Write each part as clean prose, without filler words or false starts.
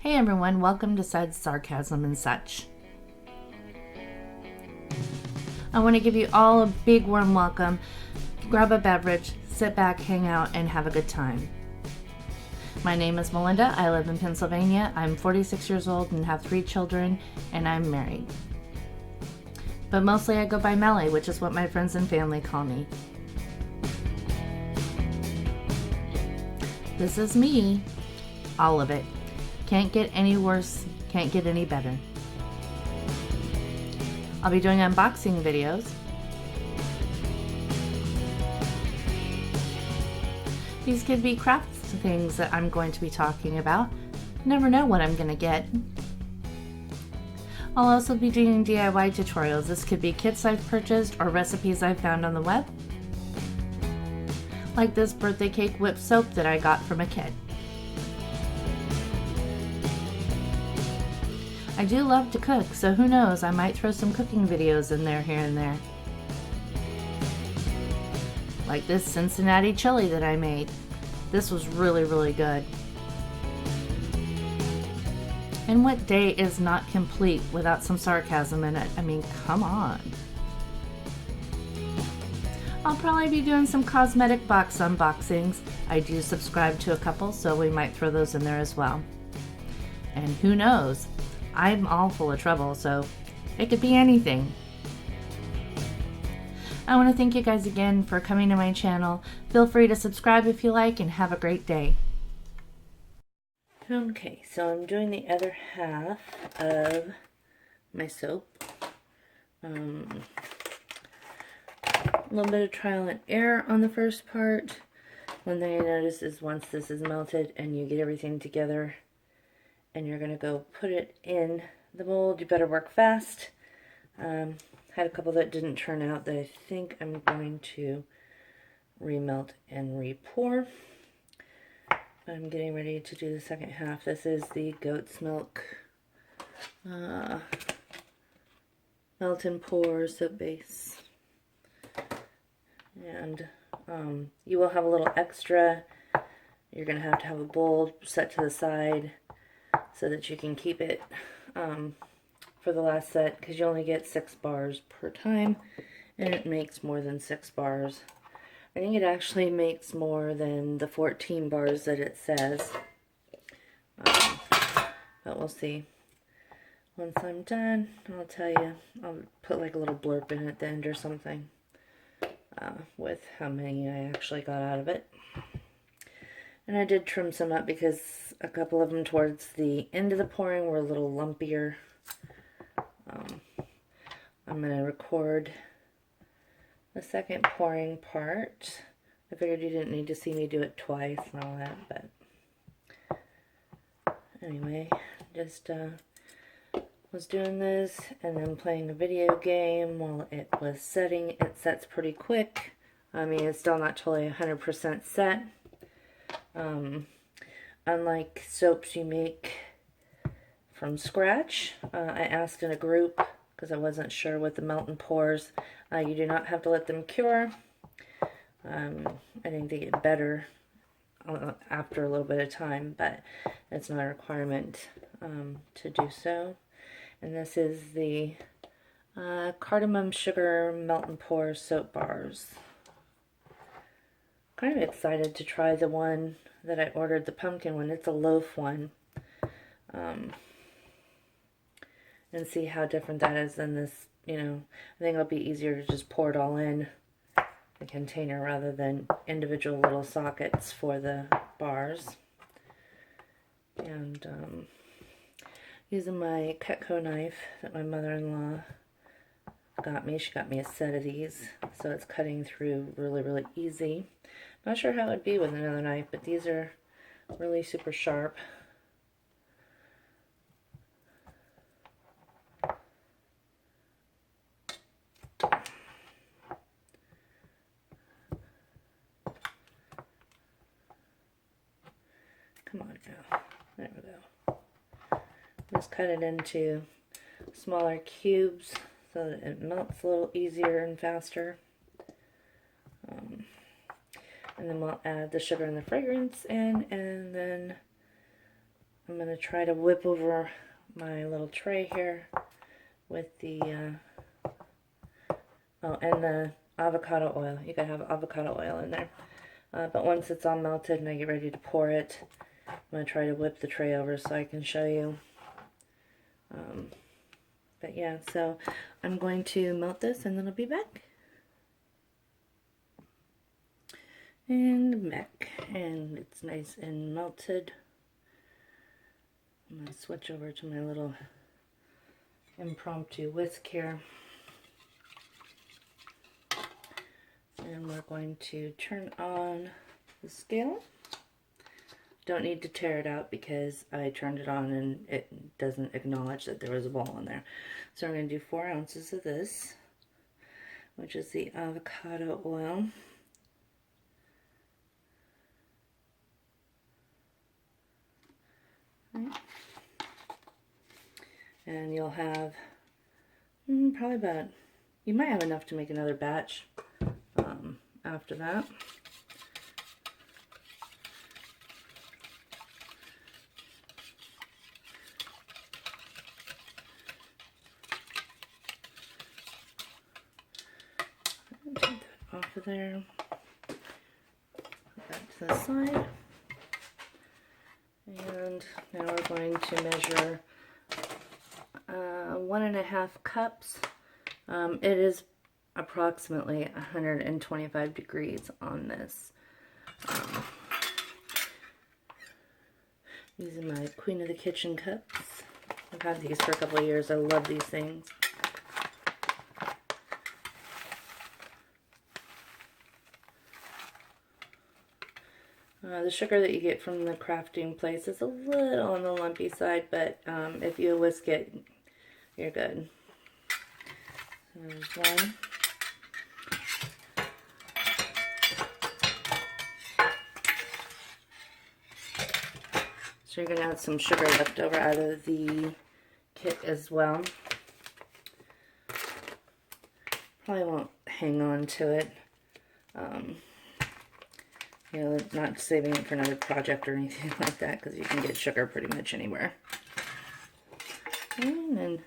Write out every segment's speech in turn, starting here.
Hey everyone, welcome to Suds, Sarcasm, and Such. I want to give you all a big warm welcome. Grab a beverage, sit back, hang out, and have a good time. My name is Melinda. I live in Pennsylvania. I'm 46 years old and have 3 children, and I'm married. But mostly I go by Melly, which is what my friends and family call me. This is me. All of it. Can't get any worse, can't get any better. I'll be doing unboxing videos. These could be crafts things that I'm going to be talking about. Never know what I'm going to get. I'll also be doing DIY tutorials. This could be kits I've purchased or recipes I've found on the web. Like this birthday cake whipped soap that I got from a kid. I do love to cook, so who knows, I might throw some cooking videos in there here and there. Like this Cincinnati chili that I made. This was really good. And what day is not complete without some sarcasm in it? I mean, come on. I'll probably be doing some cosmetic box unboxings. I do subscribe to a couple, so we might throw those in there as well. And who knows? I'm all full of trouble, so it could be anything. I want to thank you guys again for coming to my channel. Feel free to subscribe if you like, and have a great day. Okay, so I'm doing the other half of my soap. A little bit of trial and error on the first part. One thing I noticed is once this is melted and you get everything together and you're going to go put it in the mold, you better work fast. Had a couple that didn't turn out that I think I'm going to remelt and re-pour. I'm getting ready to do the second half. This is the goat's milk melt and pour soap base. And you will have a little extra. You're going to have a bowl set to the side so that you can keep it for the last set, because you only get 6 bars per time, and it makes more than 6 bars. I think it actually makes more than the 14 bars that it says, but we'll see. Once I'm done, I'll tell you. I'll put like a little blurb in at the end or something with how many I actually got out of it. And I did trim some up because a couple of them towards the end of the pouring were a little lumpier. I'm going to record the second pouring part. I figured you didn't need to see me do it twice and all that, but anyway, just was doing this and then playing a video game while it was setting. It sets pretty quick. I mean, it's still not totally 100% set. Unlike soaps you make from scratch, I asked in a group because I wasn't sure with the melt and pours. You do not have to let them cure. I think they get better after a little bit of time, but it's not a requirement to do so. And this is the Cardamom Sugar Melt and Pour Soap Bars. Kind of excited to try the one that I ordered, the pumpkin one. It's a loaf one. And see how different that is than this, you know. I think it'll be easier to just pour it all in the container rather than individual little sockets for the bars. And using my Cutco knife that my mother-in-law got me. She got me a set of these, so it's cutting through really easy. Not sure how it would be with another knife, but these are really super sharp. Come on now. There we go. Just cut it into smaller cubes so that it melts a little easier and faster. And then we'll add the sugar and the fragrance in, and then I'm going to try to whip over my little tray here with the, oh, and the avocado oil. You gotta have avocado oil in there. But once it's all melted and I get ready to pour it, I'm going to try to whip the tray over so I can show you. But yeah, so I'm going to melt this and then I'll be back. And back. And it's nice and melted. I'm going to switch over to my little impromptu whisk here. And we're going to turn on the scale. Don't need to tear it out because I turned it on and it doesn't acknowledge that there was a ball in there. So we're going to do 4 ounces of this, which is the avocado oil. And you'll have probably about, you might have enough to make another batch after that. Take that off of there. Put that to the side. And now we're going to measure 1.5 cups. It is approximately 125 degrees on this. Using my Queen of the Kitchen cups. I've had these for a couple of years. I love these things. The sugar that you get from the crafting place is a little on the lumpy side, but if you whisk it, you're good. So there's one. So you're going to add some sugar left over out of the kit as well. Probably won't hang on to it. You know, not saving it for another project or anything like that, because you can get sugar pretty much anywhere. And then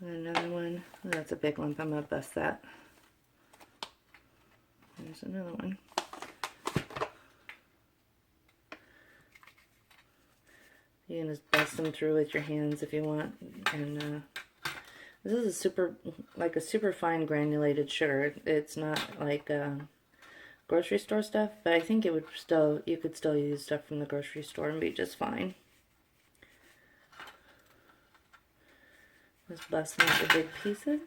another one. Oh, that's a big lump. I'm going to bust that. There's another one. You can just bust them through with your hands if you want. And this is a super fine granulated sugar. It's not like grocery store stuff, but I think it would you could still use stuff from the grocery store and be just fine. Just bust them into big pieces.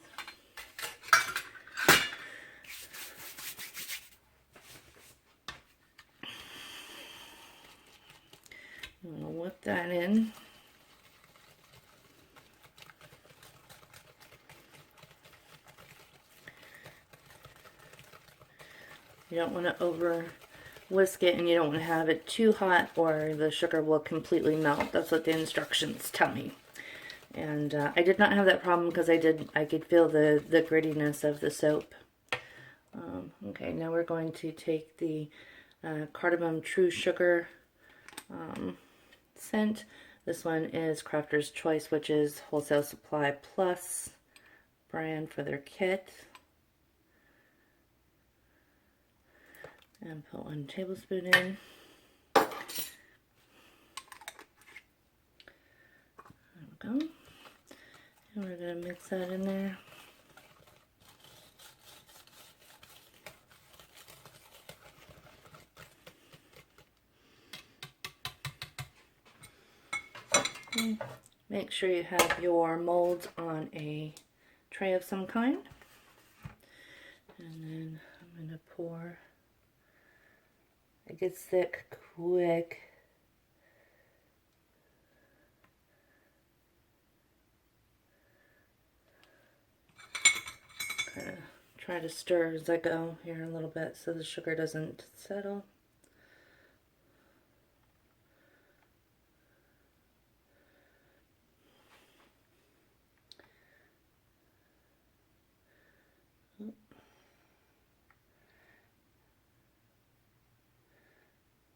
I'm gonna whip that in. You don't want to over whisk it, and you don't want to have it too hot or the sugar will completely melt. That's what the instructions tell me. And I did not have that problem because I could feel the grittiness of the soap. Okay, now we're going to take the Cardamom True Sugar scent. This one is Crafter's Choice, which is Wholesale Supply Plus brand for their kit. And put 1 tablespoon in. There we go. And we're going to mix that in there. Okay. Make sure you have your molds on a tray of some kind. And then I'm going to pour. It gets thick quick. Kind of try to stir as I go here a little bit so the sugar doesn't settle.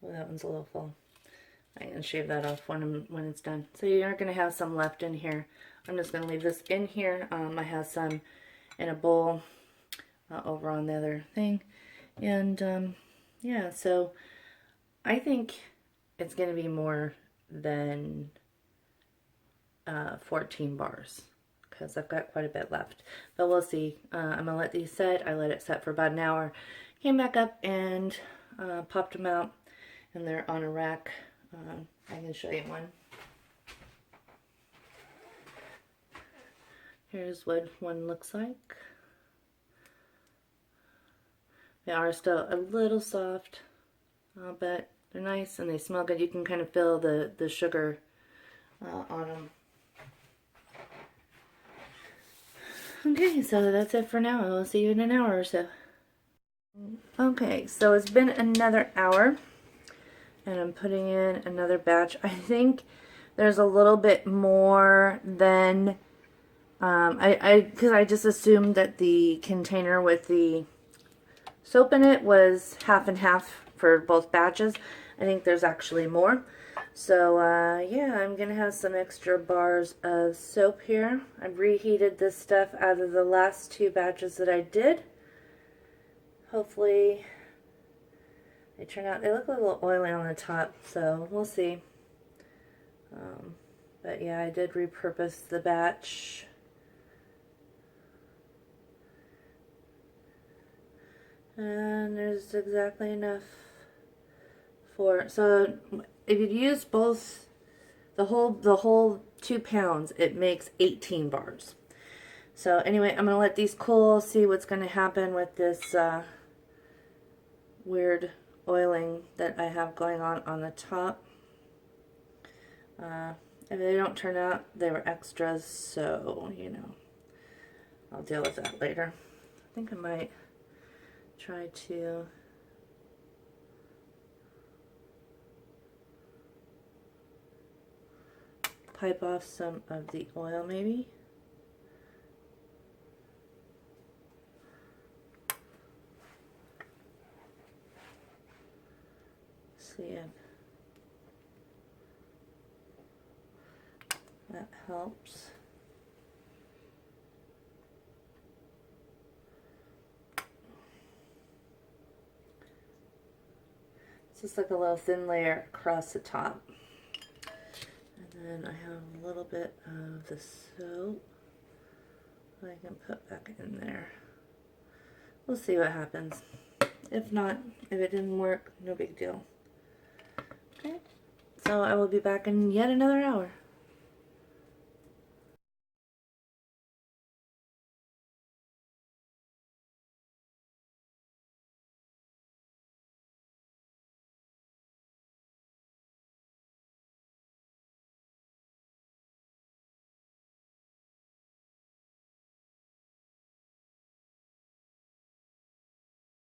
Well, that one's a little full. I can shave that off when it's done. So you're going to have some left in here. I'm just going to leave this in here. I have some in a bowl over on the other thing. And yeah, so I think it's going to be more than 14 bars because I've got quite a bit left. But we'll see. I'm going to let these set. I let it set for about an hour. Came back up and popped them out. And they're on a rack. I can show you one. Here's what one looks like. They are still a little soft, but they're nice and they smell good. You can kind of feel the sugar on them. Okay, so that's it for now. I'll see you in an hour or so. Okay, so it's been another hour and I'm putting in another batch. I think there's a little bit more than because I just assumed that the container with the soap in it was half and half for both batches. I think there's actually more. So yeah, I'm gonna have some extra bars of soap here. I've reheated this stuff out of the last 2 batches that I did. Hopefully they turn out, they look a little oily on the top, so we'll see. But yeah, I did repurpose the batch. And there's exactly enough for, so if you use both, the whole 2 pounds, it makes 18 bars. So anyway, I'm going to let these cool, see what's going to happen with this weird oiling that I have going on the top. If they don't turn out, they were extras, so, you know, I'll deal with that later. I think I might try to pipe off some of the oil, maybe. See if that helps. It's just like a little thin layer across the top. And then I have a little bit of the soap I can put back in there. We'll see what happens. If not, if it didn't work, no big deal. Okay, so I will be back in yet another hour.